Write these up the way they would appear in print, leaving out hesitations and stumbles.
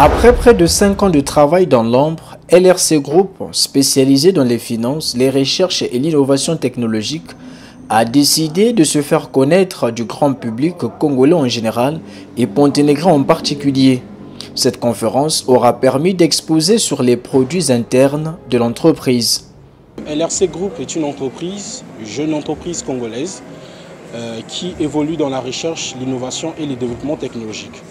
Après près de 5 ans de travail dans l'ombre, LRC Group, spécialisé dans les finances, les recherches et l'innovation technologique, a décidé de se faire connaître du grand public congolais en général et ponténégrins en particulier. Cette conférence aura permis d'exposer sur les produits internes de l'entreprise. LRC Group est une entreprise, jeune entreprise congolaise, qui évolue dans la recherche, l'innovation et le développement technologique.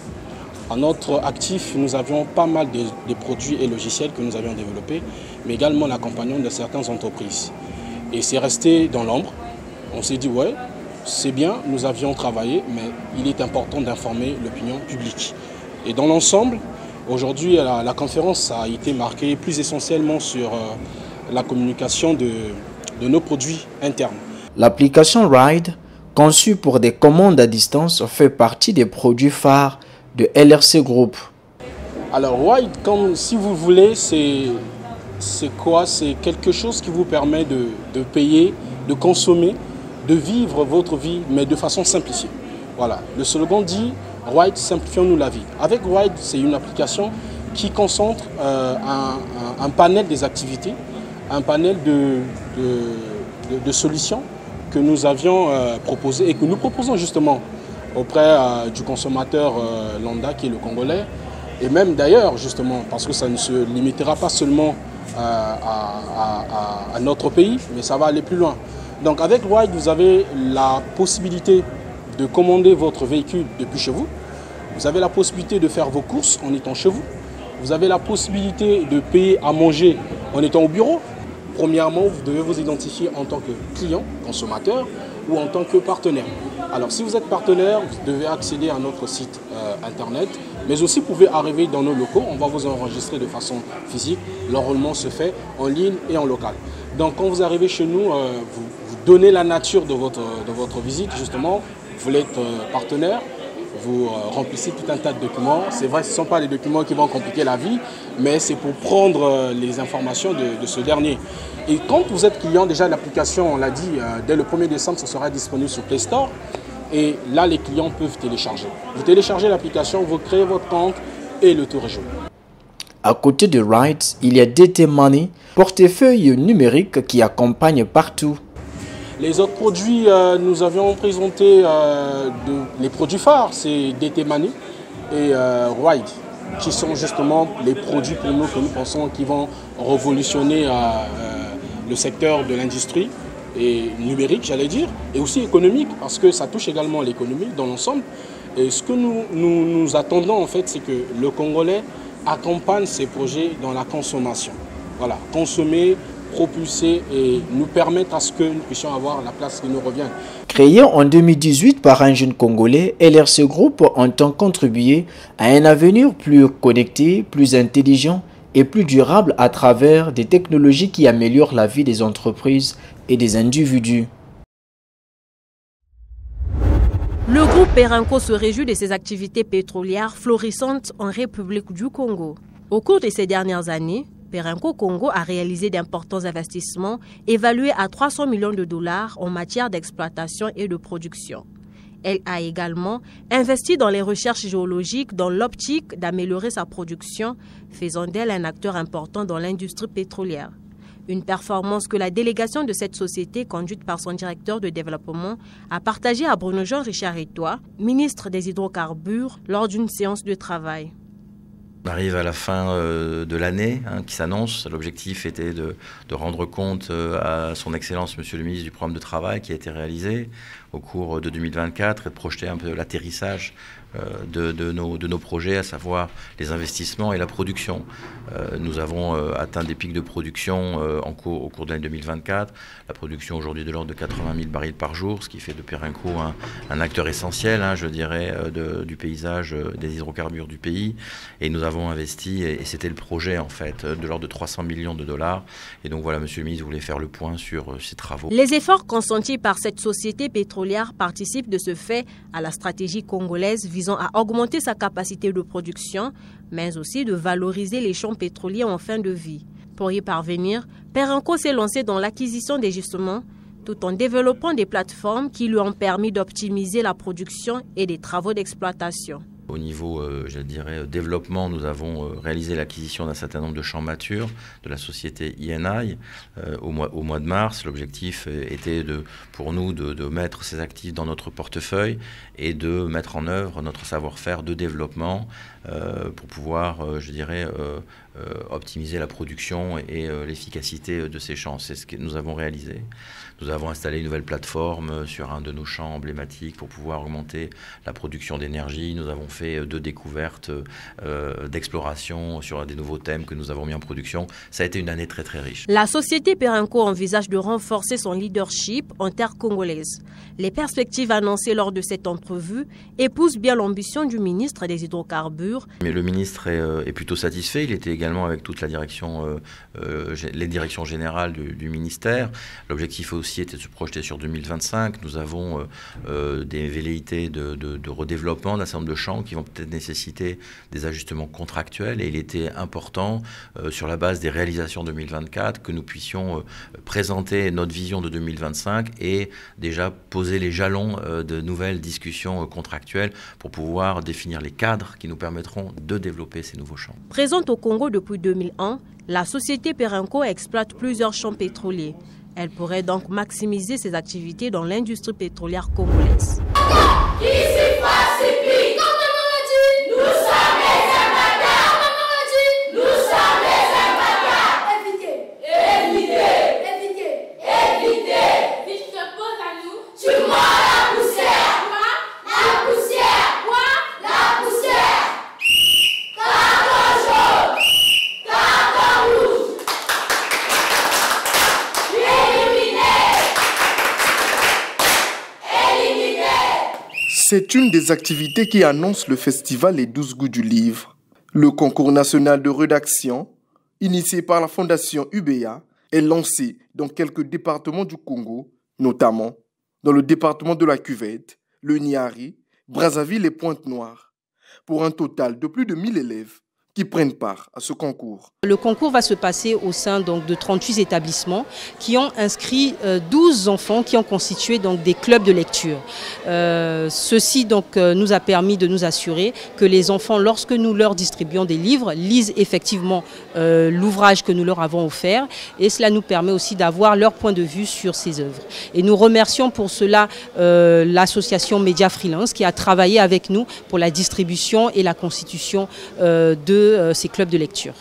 À notre actif, nous avions pas mal de produits et logiciels que nous avions développés, mais également l'accompagnement de certaines entreprises. Et c'est resté dans l'ombre. On s'est dit, ouais, c'est bien, nous avions travaillé, mais il est important d'informer l'opinion publique. Et dans l'ensemble, aujourd'hui, la conférence a été marquée plus essentiellement sur la communication de nos produits internes. L'application Ride, conçue pour des commandes à distance, fait partie des produits phares de LRC Group. Alors Ride, comme si vous voulez, c'est quoi? C'est quelque chose qui vous permet de payer, de consommer, de vivre votre vie, mais de façon simplifiée. Voilà, le slogan dit Ride, simplifions-nous la vie. Avec Ride, c'est une application qui concentre un panel des activités, un panel de solutions que nous avions proposées et que nous proposons justement auprès du consommateur lambda qui est le Congolais, et même d'ailleurs justement parce que ça ne se limitera pas seulement à notre pays, mais ça va aller plus loin. Donc avec Ride, vous avez la possibilité de commander votre véhicule depuis chez vous, vous avez la possibilité de faire vos courses en étant chez vous, vous avez la possibilité de payer à manger en étant au bureau. Premièrement, vous devez vous identifier en tant que client, consommateur ou en tant que partenaire. Alors si vous êtes partenaire, vous devez accéder à notre site internet, mais aussi vous pouvez arriver dans nos locaux, on va vous enregistrer de façon physique, l'enrôlement se fait en ligne et en local. Donc quand vous arrivez chez nous, vous donnez la nature de votre visite justement, vous voulez être partenaire, vous remplissez tout un tas de documents. C'est vrai, ce ne sont pas les documents qui vont compliquer la vie, mais c'est pour prendre les informations de ce dernier. Et quand vous êtes client, déjà l'application, on l'a dit, dès le 1er décembre, ça sera disponible sur Play Store. Et là, les clients peuvent télécharger. Vous téléchargez l'application, vous créez votre compte et le tour est joué. À côté de Ride, il y a DT Money, portefeuille numérique qui accompagne partout. Les autres produits, nous avions présenté les produits phares, c'est DT Money et Ride, qui sont justement les produits pour nous que nous pensons qui vont révolutionner le secteur de l'industrie et numérique, j'allais dire, et aussi économique, parce que ça touche également l'économie dans l'ensemble. Et ce que nous attendons en fait, c'est que le Congolais accompagne ces projets dans la consommation. Voilà, consommer, propulser et nous permettre à ce que nous puissions avoir la place qui nous revient. Créé en 2018 par un jeune Congolais, LRC Group entend contribuer à un avenir plus connecté, plus intelligent et plus durable à travers des technologies qui améliorent la vie des entreprises et des individus. Le groupe Perenco se réjouit de ses activités pétrolières florissantes en République du Congo. Au cours de ces dernières années, Perenco Congo a réalisé d'importants investissements évalués à 300 millions de dollars en matière d'exploitation et de production. Elle a également investi dans les recherches géologiques dans l'optique d'améliorer sa production, faisant d'elle un acteur important dans l'industrie pétrolière. Une performance que la délégation de cette société, conduite par son directeur de développement, a partagée à Bruno-Jean Richard Etoile, ministre des Hydrocarbures, lors d'une séance de travail. On arrive à la fin de l'année qui s'annonce. L'objectif était de rendre compte à son Excellence, Monsieur le ministre, du programme de travail qui a été réalisé au cours de 2024 et de projeter un peu l'atterrissage de nos projets, à savoir les investissements et la production. Nous avons atteint des pics de production au cours de l'année 2024. La production aujourd'hui de l'ordre de 80 000 barils par jour, ce qui fait de Perenco un acteur essentiel, je dirais, du paysage des hydrocarbures du pays. Et nous avons investi, et c'était le projet en fait, de l'ordre de 300 millions de dollars. Et donc voilà, Monsieur le ministre voulait faire le point sur ces travaux. Les efforts consentis par cette société pétrolière participent de ce fait à la stratégie congolaise visant à augmenter sa capacité de production, mais aussi de valoriser les champs pétroliers en fin de vie. Pour y parvenir, Perenco s'est lancé dans l'acquisition des gisements, tout en développant des plateformes qui lui ont permis d'optimiser la production et des travaux d'exploitation. Au niveau, je dirais, développement, nous avons réalisé l'acquisition d'un certain nombre de champs matures de la société INI au mois de mars. L'objectif était pour nous de mettre ces actifs dans notre portefeuille et de mettre en œuvre notre savoir-faire de développement pour pouvoir, je dirais, optimiser la production et l'efficacité de ces champs. C'est ce que nous avons réalisé. Nous avons installé une nouvelle plateforme sur un de nos champs emblématiques pour pouvoir augmenter la production d'énergie. Nous avons fait 2 découvertes d'exploration sur des nouveaux thèmes que nous avons mis en production. Ça a été une année très très riche. La société Perenco envisage de renforcer son leadership en terre congolaise. Les perspectives annoncées lors de cette entrevue épousent bien l'ambition du ministre des Hydrocarbures. Mais le ministre est plutôt satisfait. Il était également avec toute la direction, les directions générales du ministère. L'objectif aussi était de se projeter sur 2025. Nous avons des velléités de redéveloppement d'un certain nombre de champs qui vont peut-être nécessiter des ajustements contractuels, et il était important, sur la base des réalisations 2024, que nous puissions présenter notre vision de 2025 et déjà poser les jalons de nouvelles discussions contractuelles pour pouvoir définir les cadres qui nous permettront de développer ces nouveaux champs. Présente au Congo depuis 2001, la société Perenco exploite plusieurs champs pétroliers. Elle pourrait donc maximiser ses activités dans l'industrie pétrolière congolaise. C'est une des activités qui annonce le festival Les 12 goûts du livre. Le concours national de rédaction, initié par la Fondation UBA, est lancé dans quelques départements du Congo, notamment dans le département de la Cuvette, le Niari, Brazzaville et Pointe-Noire, pour un total de plus de 1000 élèves qui prennent part à ce concours. Le concours va se passer au sein donc, de 38 établissements qui ont inscrit 12 enfants qui ont constitué donc, des clubs de lecture. Ceci donc, nous a permis de nous assurer que les enfants, lorsque nous leur distribuons des livres, lisent effectivement l'ouvrage que nous leur avons offert, et cela nous permet aussi d'avoir leur point de vue sur ces œuvres. Et nous remercions pour cela l'association Média Freelance qui a travaillé avec nous pour la distribution et la constitution de ces clubs de lecture.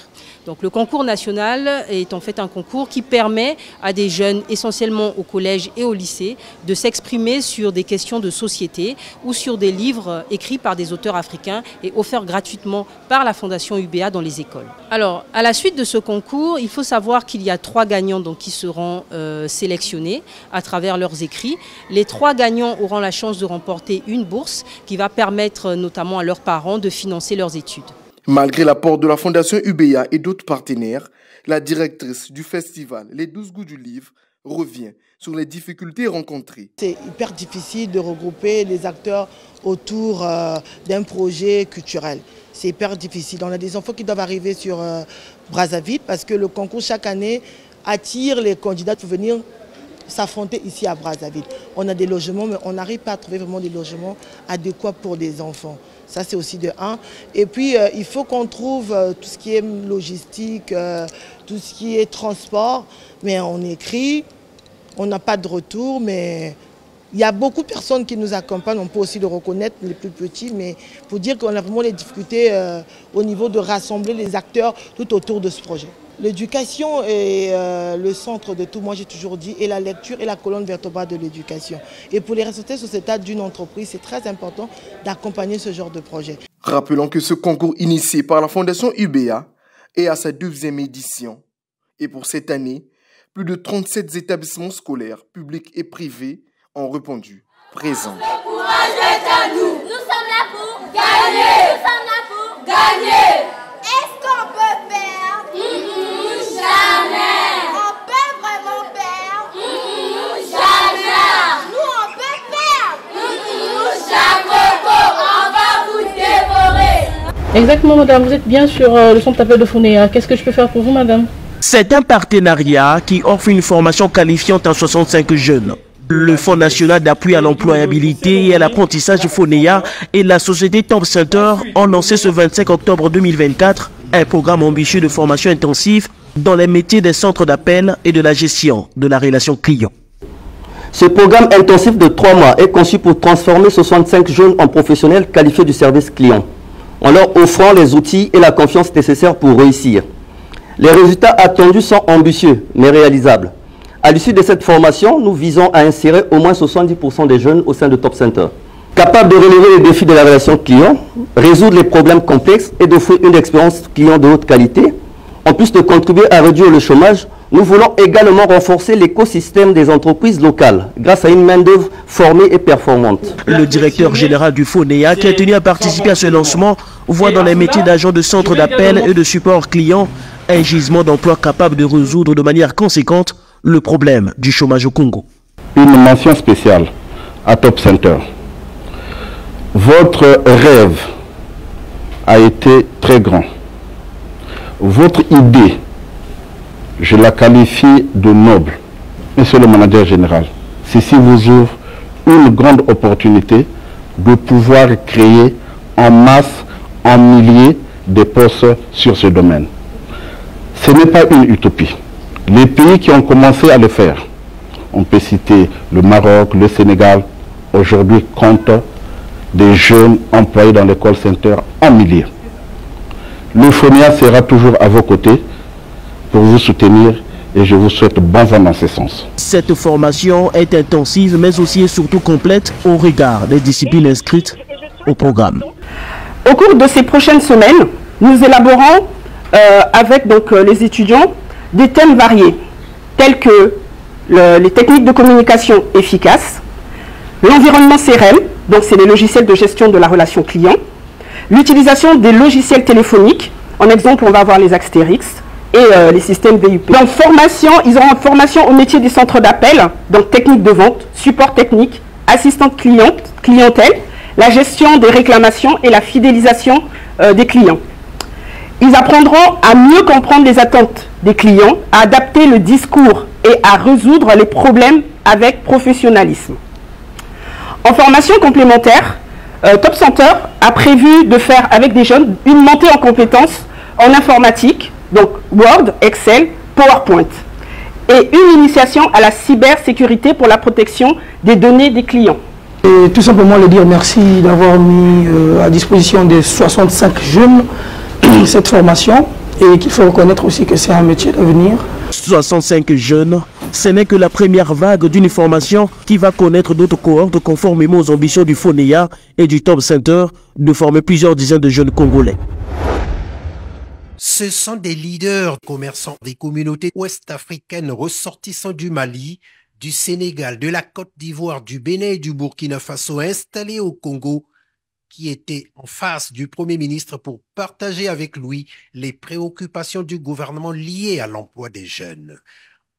Donc le concours national est en fait un concours qui permet à des jeunes, essentiellement au collège et au lycée, de s'exprimer sur des questions de société ou sur des livres écrits par des auteurs africains et offerts gratuitement par la Fondation UBA dans les écoles. Alors, à la suite de ce concours, il faut savoir qu'il y a 3 gagnants donc, qui seront sélectionnés à travers leurs écrits. Les 3 gagnants auront la chance de remporter une bourse qui va permettre notamment à leurs parents de financer leurs études. Malgré l'apport de la Fondation UBA et d'autres partenaires, la directrice du festival Les 12 goûts du livre revient sur les difficultés rencontrées. C'est hyper difficile de regrouper les acteurs autour d'un projet culturel. C'est hyper difficile. On a des enfants qui doivent arriver sur Brazzaville parce que le concours chaque année attire les candidats pour venir s'affronter ici à Brazzaville. On a des logements, mais on n'arrive pas à trouver vraiment des logements adéquats pour des enfants. Ça, c'est aussi de 1. Et puis, il faut qu'on trouve tout ce qui est logistique, tout ce qui est transport. Mais on écrit, on n'a pas de retour, mais il y a beaucoup de personnes qui nous accompagnent. On peut aussi le reconnaître, les plus petits, mais pour dire qu'on a vraiment les difficultés au niveau de rassembler les acteurs tout autour de ce projet. L'éducation est le centre de tout, moi j'ai toujours dit, et la lecture est la colonne vertébrale de l'éducation. Et pour les responsabilités sociétales d'une entreprise, c'est très important d'accompagner ce genre de projet. Rappelons que ce concours initié par la Fondation UBA est à sa 2e édition. Et pour cette année, plus de 37 établissements scolaires, publics et privés, ont répondu présents. Le courage est à nous. Nous sommes là pour gagner. Nous sommes là pour gagner. Est-ce qu'on peut perdre? Jamais. On peut vraiment perdre? Jamais. Nous, on peut perdre? Jamais. On va vous dévorer. Exactement, madame. Vous êtes bien sur le centre d'appel de Fournéa. Qu'est-ce que je peux faire pour vous, madame? C'est un partenariat qui offre une formation qualifiante à 65 jeunes. Le Fonds national d'appui à l'employabilité et à l'apprentissage FONEA et la société Top Center ont lancé ce 25 octobre 2024 un programme ambitieux de formation intensive dans les métiers des centres d'appel et de la gestion de la relation client. Ce programme intensif de 3 mois est conçu pour transformer 65 jeunes en professionnels qualifiés du service client, en leur offrant les outils et la confiance nécessaires pour réussir. Les résultats attendus sont ambitieux, mais réalisables. À l'issue de cette formation, nous visons à insérer au moins 70% des jeunes au sein de Top Center. Capables de relever les défis de la relation client, résoudre les problèmes complexes et d'offrir une expérience client de haute qualité, en plus de contribuer à réduire le chômage, nous voulons également renforcer l'écosystème des entreprises locales grâce à une main-d'œuvre formée et performante. Le directeur général du FONEA, qui a tenu à participer à ce lancement, voit dans les métiers d'agent de centre d'appel et de support client un gisement d'emploi capable de résoudre de manière conséquente le problème du chômage au Congo. Une mention spéciale à Top Center. Votre rêve a été très grand. Votre idée, je la qualifie de noble. Monsieur le manager général, ceci vous ouvre une grande opportunité de pouvoir créer en masse, en milliers, des postes sur ce domaine. Ce n'est pas une utopie. Les pays qui ont commencé à le faire, on peut citer le Maroc, le Sénégal, aujourd'hui comptent des jeunes employés dans les call centers en milliers. Le FONEA sera toujours à vos côtés pour vous soutenir et je vous souhaite bon vent dans ce sens. Cette formation est intensive mais aussi et surtout complète au regard des disciplines inscrites au programme. Au cours de ces prochaines semaines, nous élaborons avec les étudiants des thèmes variés tels que les techniques de communication efficaces, l'environnement CRM, donc c'est les logiciels de gestion de la relation client, l'utilisation des logiciels téléphoniques, en exemple on va avoir les Axtérix et les systèmes VUP. Dans formation, ils auront une formation au métier des centres d'appel, donc technique de vente, support technique, assistante clientèle, la gestion des réclamations et la fidélisation des clients. Ils apprendront à mieux comprendre les attentes des clients, à adapter le discours et à résoudre les problèmes avec professionnalisme. En formation complémentaire, Top Center a prévu de faire avec des jeunes une montée en compétences en informatique, donc Word, Excel, PowerPoint, et une initiation à la cybersécurité pour la protection des données des clients. Et tout simplement leur dire merci d'avoir mis à disposition des 65 jeunes cette formation et qu'il faut reconnaître aussi que c'est un métier d'avenir. 65 jeunes, ce n'est que la première vague d'une formation qui va connaître d'autres cohortes conformément aux ambitions du FONEA et du Top Center de former plusieurs dizaines de jeunes Congolais. Ce sont des leaders commerçants des communautés ouest-africaines ressortissant du Mali, du Sénégal, de la Côte d'Ivoire, du Bénin et du Burkina Faso installés au Congo qui étaient en face du Premier ministre pour partager avec lui les préoccupations du gouvernement liées à l'emploi des jeunes.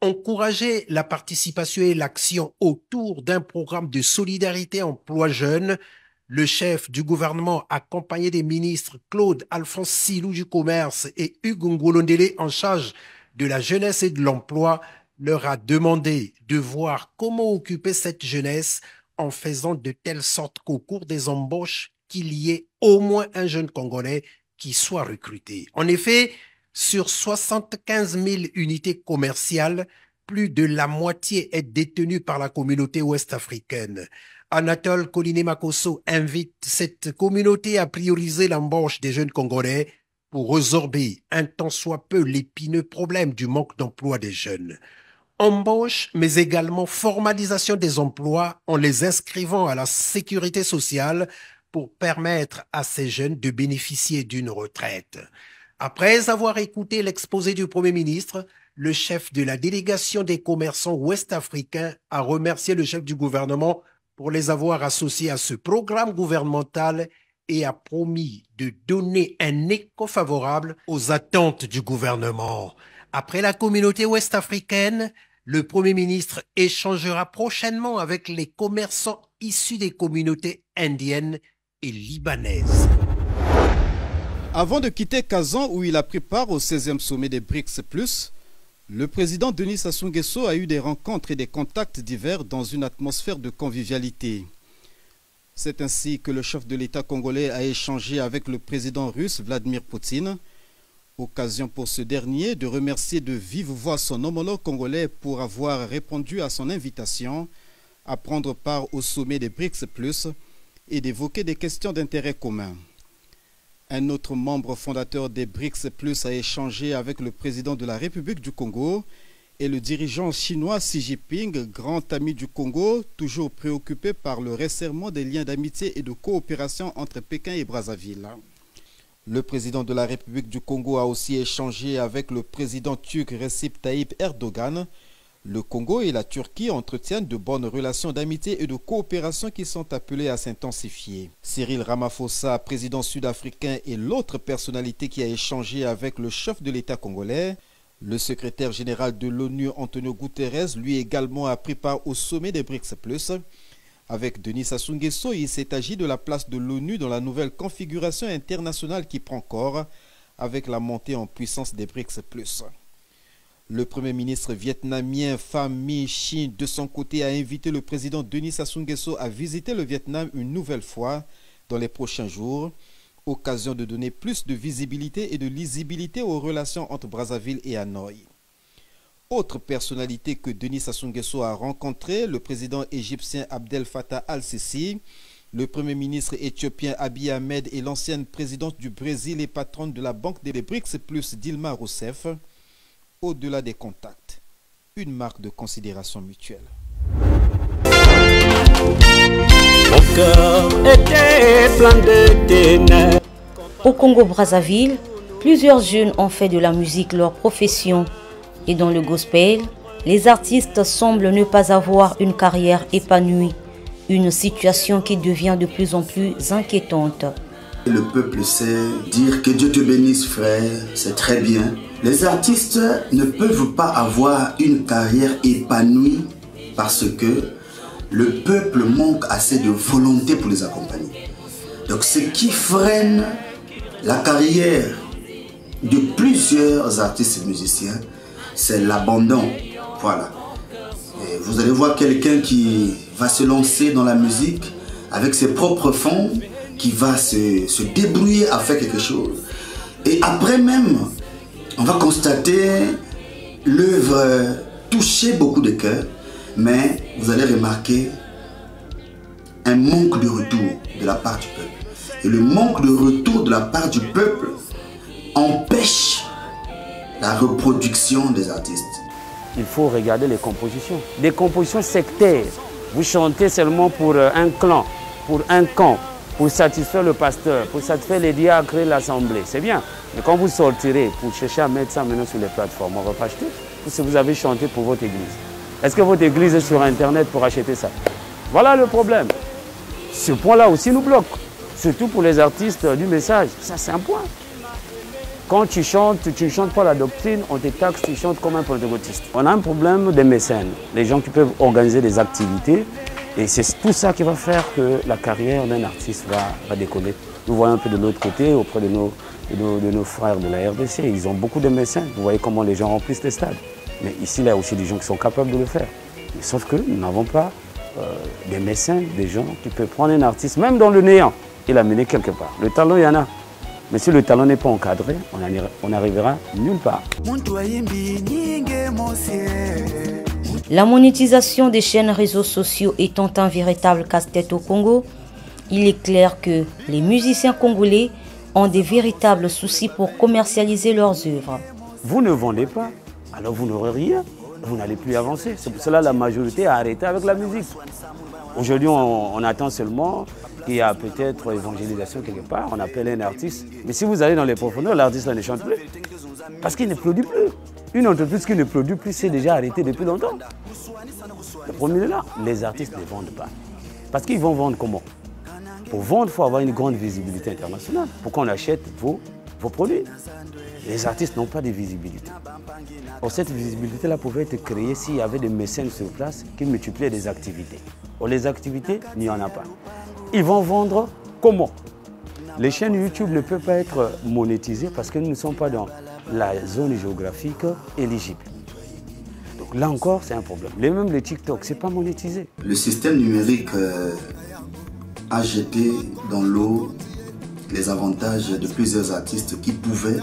Encourager la participation et l'action autour d'un programme de solidarité emploi jeunes, le chef du gouvernement, accompagné des ministres Claude Alphonse Silou du Commerce et Hugues Ngolondele en charge de la jeunesse et de l'emploi, leur a demandé de voir comment occuper cette jeunesse en faisant de telle sorte qu'au cours des embauches, qu'il y ait au moins un jeune Congolais qui soit recruté. En effet, sur 75 000 unités commerciales, plus de la moitié est détenue par la communauté ouest-africaine. Anatole Koliné-Makosso invite cette communauté à prioriser l'embauche des jeunes Congolais pour résorber un tant soit peu l'épineux problème du manque d'emploi des jeunes. Embauche, mais également formalisation des emplois en les inscrivant à la sécurité sociale pour permettre à ces jeunes de bénéficier d'une retraite. Après avoir écouté l'exposé du Premier ministre, le chef de la délégation des commerçants ouest-africains a remercié le chef du gouvernement pour les avoir associés à ce programme gouvernemental et a promis de donner un écho favorable aux attentes du gouvernement. Après la communauté ouest-africaine, le Premier ministre échangera prochainement avec les commerçants issus des communautés indiennes et libanaises. Avant de quitter Kazan où il a pris part au 16e sommet des BRICS+, Le président Denis Sassou Nguesso a eu des rencontres et des contacts divers dans une atmosphère de convivialité. C'est ainsi que le chef de l'État congolais a échangé avec le président russe Vladimir Poutine. Occasion pour ce dernier de remercier de vive voix son homologue congolais pour avoir répondu à son invitation à prendre part au sommet des BRICS+, et d'évoquer des questions d'intérêt commun. Un autre membre fondateur des BRICS+, a échangé avec le président de la République du Congo et le dirigeant chinois Xi Jinping, grand ami du Congo, toujours préoccupé par le resserrement des liens d'amitié et de coopération entre Pékin et Brazzaville. Le président de la République du Congo a aussi échangé avec le président turc Recep Tayyip Erdogan. Le Congo et la Turquie entretiennent de bonnes relations d'amitié et de coopération qui sont appelées à s'intensifier. Cyril Ramaphosa, président sud-africain, est l'autre personnalité qui a échangé avec le chef de l'État congolais. Le secrétaire général de l'ONU, Antonio Guterres, lui également a pris part au sommet des BRICS+. Avec Denis Sassou Nguesso, il s'est agi de la place de l'ONU dans la nouvelle configuration internationale qui prend corps avec la montée en puissance des BRICS+. Le Premier ministre vietnamien Pham Minh Chinh, de son côté, a invité le président Denis Sassou Nguesso à visiter le Vietnam une nouvelle fois dans les prochains jours, occasion de donner plus de visibilité et de lisibilité aux relations entre Brazzaville et Hanoï. Autre personnalité que Denis Sassou Nguesso a rencontré, le président égyptien Abdel Fattah al-Sisi, le premier ministre éthiopien Abiy Ahmed et l'ancienne présidente du Brésil et patronne de la Banque des BRICS+, Dilma Rousseff. Au-delà des contacts, une marque de considération mutuelle. Mon cœur était plein de ténèbres. Au Congo-Brazzaville, plusieurs jeunes ont fait de la musique leur profession. Et dans le gospel, les artistes semblent ne pas avoir une carrière épanouie. Une situation qui devient de plus en plus inquiétante. Le peuple sait dire que Dieu te bénisse, frère, c'est très bien. Les artistes ne peuvent pas avoir une carrière épanouie parce que le peuple manque assez de volonté pour les accompagner. Donc ce qui freine la carrière de plusieurs artistes et musiciens, c'est l'abandon. Voilà. Et vous allez voir quelqu'un qui va se lancer dans la musique avec ses propres fonds, qui va se débrouiller à faire quelque chose. Et après même, on va constater l'œuvre toucher beaucoup de cœurs, mais vous allez remarquer un manque de retour de la part du peuple. Et le manque de retour de la part du peuple empêche la reproduction des artistes. Il faut regarder les compositions. Des compositions sectaires. Vous chantez seulement pour un clan, pour un camp, pour satisfaire le pasteur, pour satisfaire les diacres et l'assemblée. C'est bien. Mais quand vous sortirez pour chercher à mettre ça maintenant sur les plateformes, on va pas acheter. Si vous avez chanté pour votre église. Est-ce que votre église est sur Internet pour acheter ça? Voilà le problème. Ce point-là aussi nous bloque. Surtout pour les artistes du message. Ça, c'est un point. Quand tu ne chantes pas la doctrine, on te taxe, tu chantes comme un pentecôtiste. On a un problème des mécènes, les gens qui peuvent organiser des activités. Et c'est tout ça qui va faire que la carrière d'un artiste va décoller. Nous voyons un peu de l'autre côté, auprès de nos frères de la RDC. Ils ont beaucoup de mécènes. Vous voyez comment les gens remplissent les stades. Mais ici, il y a aussi des gens qui sont capables de le faire. Mais sauf que nous n'avons pas des mécènes, des gens qui peuvent prendre un artiste, même dans le néant, et l'amener quelque part. Le talent, il y en a. Mais si le talent n'est pas encadré, on n'arrivera nulle part. La monétisation des chaînes réseaux sociaux étant un véritable casse-tête au Congo, il est clair que les musiciens congolais ont des véritables soucis pour commercialiser leurs œuvres. Vous ne vendez pas, alors vous n'aurez rien, vous n'allez plus avancer. C'est pour cela que la majorité a arrêté avec la musique. Aujourd'hui, on attend seulement qu'il y a peut-être évangélisation quelque part, on appelle un artiste. Mais si vous allez dans les profondeurs, l'artiste ne chante plus. Parce qu'il ne produit plus. Une entreprise qui ne produit plus, c'est déjà arrêté depuis longtemps. Le premier est là, les artistes ne vendent pas. Parce qu'ils vont vendre comment? Pour vendre, il faut avoir une grande visibilité internationale. Pour qu'on achète vos produits. Les artistes n'ont pas de visibilité. Or, cette visibilité-là pouvait être créée s'il y avait des mécènes sur place qui multipliaient des activités. Or, les activités, il n'y en a pas. Ils vont vendre comment? Les chaînes YouTube ne peuvent pas être monétisées parce que nous ne sommes pas dans la zone géographique éligible. Donc là encore, c'est un problème. Même les TikTok, c'est pas monétisé. Le système numérique a jeté dans l'eau les avantages de plusieurs artistes qui pouvaient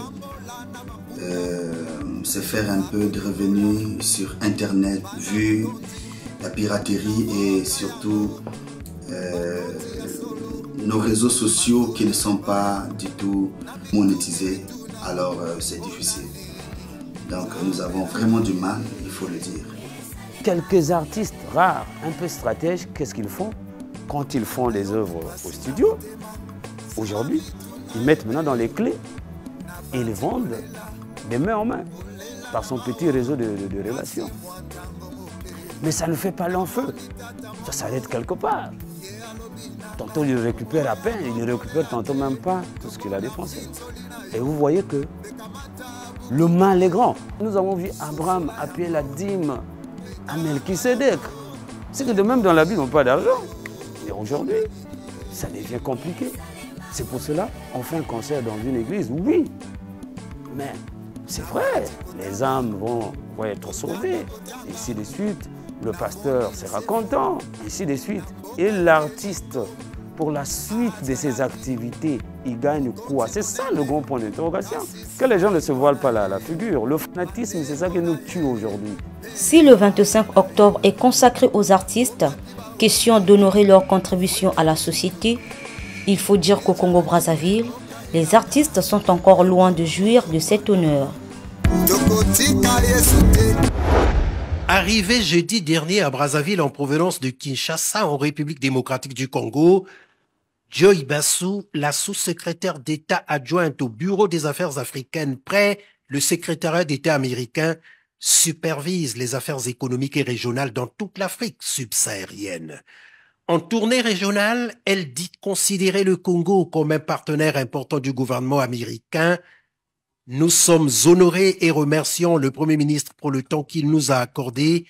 se faire un peu de revenus sur Internet, vu la piraterie et surtout nos réseaux sociaux qui ne sont pas du tout monétisés. Alors c'est difficile. Donc nous avons vraiment du mal, il faut le dire. Quelques artistes rares, un peu stratèges, qu'est-ce qu'ils font? Quand ils font des œuvres au studio, aujourd'hui, ils mettent maintenant dans les clés et ils les vendent des mains en main par son petit réseau de relations. Mais ça ne fait pas long feu, ça s'arrête quelque part. Tantôt il récupère à peine, il ne récupère tantôt même pas tout ce qu'il a dépensé. Et vous voyez que le mal est grand. Nous avons vu Abraham appuyer la dîme à Melchisedec. C'est que de même dans la Bible, on n'a pas d'argent. Et aujourd'hui, ça devient compliqué. C'est pour cela qu'on fait un concert dans une église, oui. Mais c'est vrai, les âmes vont être sauvées, et ainsi de suite. Le pasteur sera content, ainsi de suite. Et l'artiste, pour la suite de ses activités, il gagne quoi? C'est ça le grand point d'interrogation. Que les gens ne se voilent pas la figure. Le fanatisme, c'est ça qui nous tue aujourd'hui. Si le 25 octobre est consacré aux artistes, question d'honorer leur contribution à la société, il faut dire qu'au Congo-Brazzaville, les artistes sont encore loin de jouir de cet honneur. Arrivé jeudi dernier à Brazzaville en provenance de Kinshasa en République démocratique du Congo, Joy Bassou, la sous-secrétaire d'État adjointe au Bureau des affaires africaines près le secrétariat d'État américain, supervise les affaires économiques et régionales dans toute l'Afrique subsaharienne. En tournée régionale, elle dit considérer le Congo comme un partenaire important du gouvernement américain. Nous sommes honorés et remercions le Premier ministre pour le temps qu'il nous a accordé.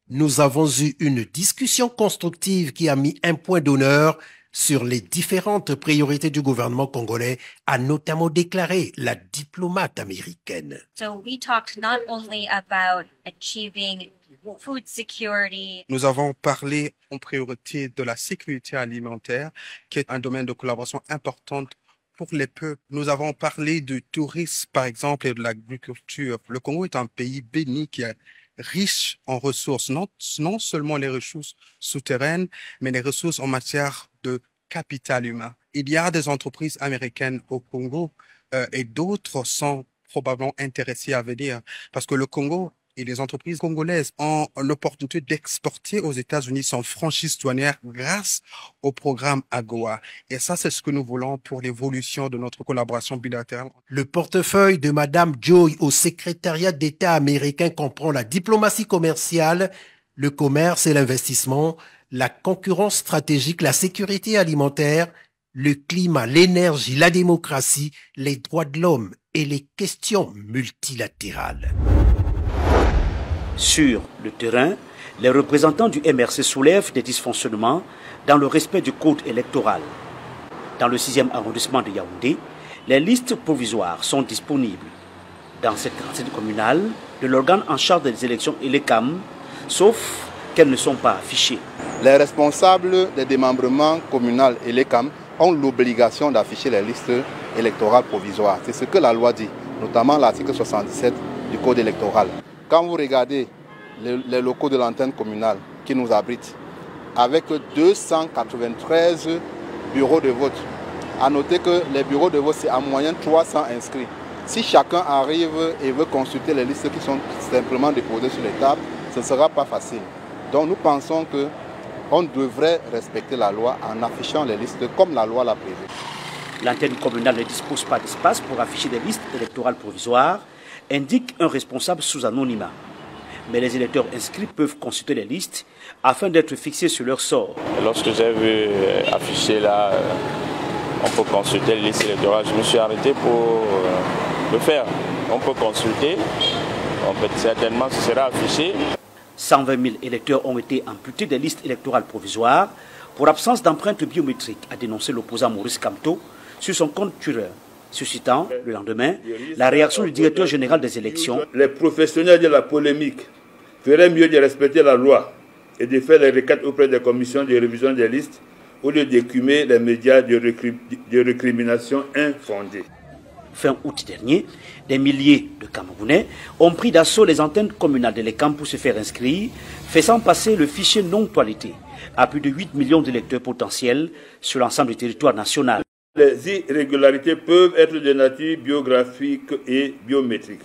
Nous avons eu une discussion constructive qui a mis un point d'honneur sur les différentes priorités du gouvernement congolais, a notamment déclaré la diplomate américaine. So we talked not only about achieving food security. Nous avons parlé en priorité de la sécurité alimentaire, qui est un domaine de collaboration importante pour les peuples. Nous avons parlé du tourisme, par exemple, et de l'agriculture. Le Congo est un pays béni qui est riche en ressources, non seulement les ressources souterraines, mais les ressources en matière de capital humain. Il y a des entreprises américaines au Congo et d'autres sont probablement intéressées à venir parce que le Congo et les entreprises congolaises ont l'opportunité d'exporter aux États-Unis sans franchise douanière grâce au programme AGOA. Et ça, c'est ce que nous voulons pour l'évolution de notre collaboration bilatérale. Le portefeuille de Madame Joy au secrétariat d'État américain comprend la diplomatie commerciale, le commerce et l'investissement, la concurrence stratégique, la sécurité alimentaire, le climat, l'énergie, la démocratie, les droits de l'homme et les questions multilatérales. Sur le terrain, les représentants du MRC soulèvent des dysfonctionnements dans le respect du code électoral. Dans le 6e arrondissement de Yaoundé, les listes provisoires sont disponibles. Dans cette racine communale, de l'organe en charge des élections et les CAM, sauf qu'elles ne sont pas affichées. Les responsables des démembrements communaux et les CAM ont l'obligation d'afficher les listes électorales provisoires. C'est ce que la loi dit, notamment l'article 77 du code électoral. Quand vous regardez les locaux de l'antenne communale qui nous abritent, avec 293 bureaux de vote, à noter que les bureaux de vote, c'est en moyenne 300 inscrits. Si chacun arrive et veut consulter les listes qui sont simplement déposées sur les tables, ce ne sera pas facile. Donc nous pensons qu'on devrait respecter la loi en affichant les listes comme la loi l'a prévu. L'antenne communale ne dispose pas d'espace pour afficher des listes électorales provisoires, indique un responsable sous anonymat. Mais les électeurs inscrits peuvent consulter les listes afin d'être fixés sur leur sort. Lorsque j'ai vu afficher là, on peut consulter les listes électorales, je me suis arrêté pour le faire. On peut consulter, certainement ce sera affiché. 120 000 électeurs ont été amputés des listes électorales provisoires pour absence d'empreinte biométrique, a dénoncé l'opposant Maurice Kamto sur son compte Twitter, suscitant le lendemain la réaction du directeur général des élections. Les professionnels de la polémique ferait mieux de respecter la loi et de faire les requêtes auprès des commissions de révision des listes au lieu d'écumer les médias de récrimination infondées. Fin août dernier, des milliers de Camerounais ont pris d'assaut les antennes communales de l'ECAM pour se faire inscrire, faisant passer le fichier non toiletté à plus de 8 millions d'électeurs potentiels sur l'ensemble du territoire national. Les irrégularités peuvent être de nature biographique et biométrique.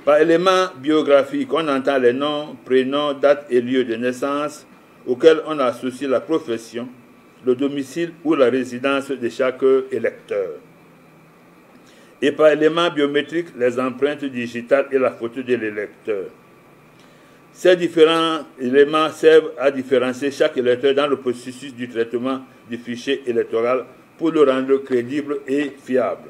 Par éléments biographiques, on entend les noms, prénoms, dates et lieux de naissance auxquels on associe la profession, le domicile ou la résidence de chaque électeur. Et par éléments biométriques, les empreintes digitales et la photo de l'électeur. Ces différents éléments servent à différencier chaque électeur dans le processus du traitement du fichier électoral pour le rendre crédible et fiable.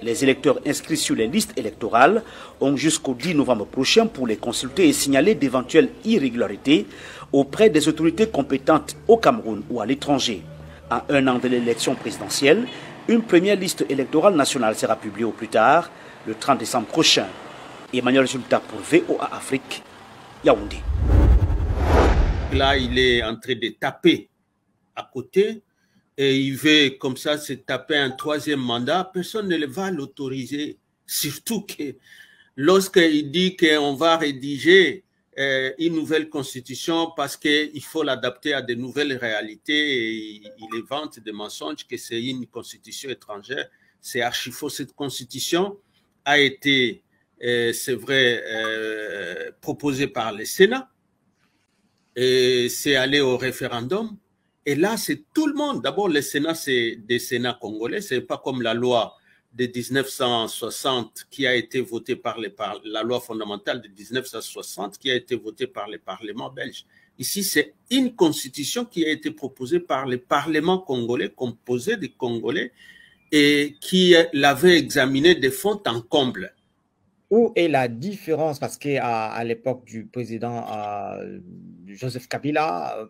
Les électeurs inscrits sur les listes électorales ont jusqu'au 10 novembre prochain pour les consulter et signaler d'éventuelles irrégularités auprès des autorités compétentes au Cameroun ou à l'étranger. À un an de l'élection présidentielle, une première liste électorale nationale sera publiée au plus tard, le 30 décembre prochain. Emmanuel Résultat pour VOA Afrique, Yaoundé. Là, il est en train de taper à côté et il veut comme ça se taper un troisième mandat. Personne ne va l'autoriser, surtout que lorsqu'il dit qu'on va rédiger une nouvelle constitution parce qu'il faut l'adapter à de nouvelles réalités et il vante des mensonges que c'est une constitution étrangère. C'est archi faux. Cette constitution a été, c'est vrai, proposée par le Sénat et c'est allé au référendum. Et là, c'est tout le monde. D'abord, le Sénat, c'est des Sénats congolais. C'est pas comme la loi de 1960 qui a été votée par la loi fondamentale de 1960 qui a été votée par le Parlement belge. Ici, c'est une constitution qui a été proposée par le Parlement congolais, composé de Congolais, et qui l'avait examinée de fond en comble. Où est la différence? Parce qu'à l'époque du président Joseph Kabila,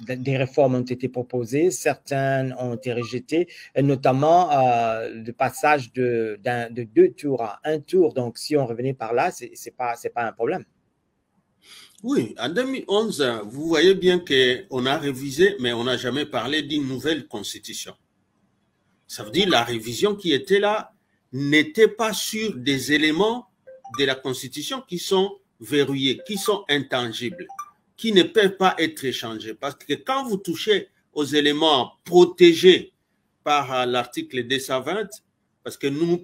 des réformes ont été proposées, certaines ont été rejetées, et notamment le passage de 2 tours à 1 tour. Donc, si on revenait par là, c'est pas un problème. Oui, en 2011, vous voyez bien qu'on a révisé, mais on n'a jamais parlé d'une nouvelle constitution. Ça veut dire la révision qui était là n'était pas sur des éléments de la Constitution qui sont verrouillés, qui sont intangibles, qui ne peuvent pas être échangés. Parce que quand vous touchez aux éléments protégés par l'article 220, parce que nous,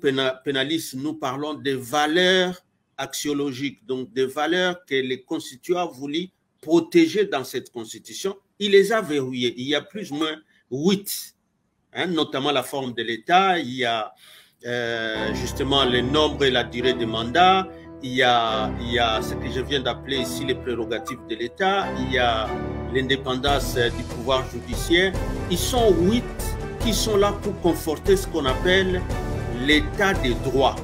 pénalistes, nous parlons des valeurs axiologiques, donc des valeurs que les constituants voulaient protéger dans cette Constitution, il les a verrouillées. Il y a plus ou moins 8, notamment la forme de l'État, il y a justement le nombre et la durée des mandats, il y a ce que je viens d'appeler ici les prérogatives de l'État, il y a l'indépendance du pouvoir judiciaire. Ils sont 8 qui sont là pour conforter ce qu'on appelle l'état de droit.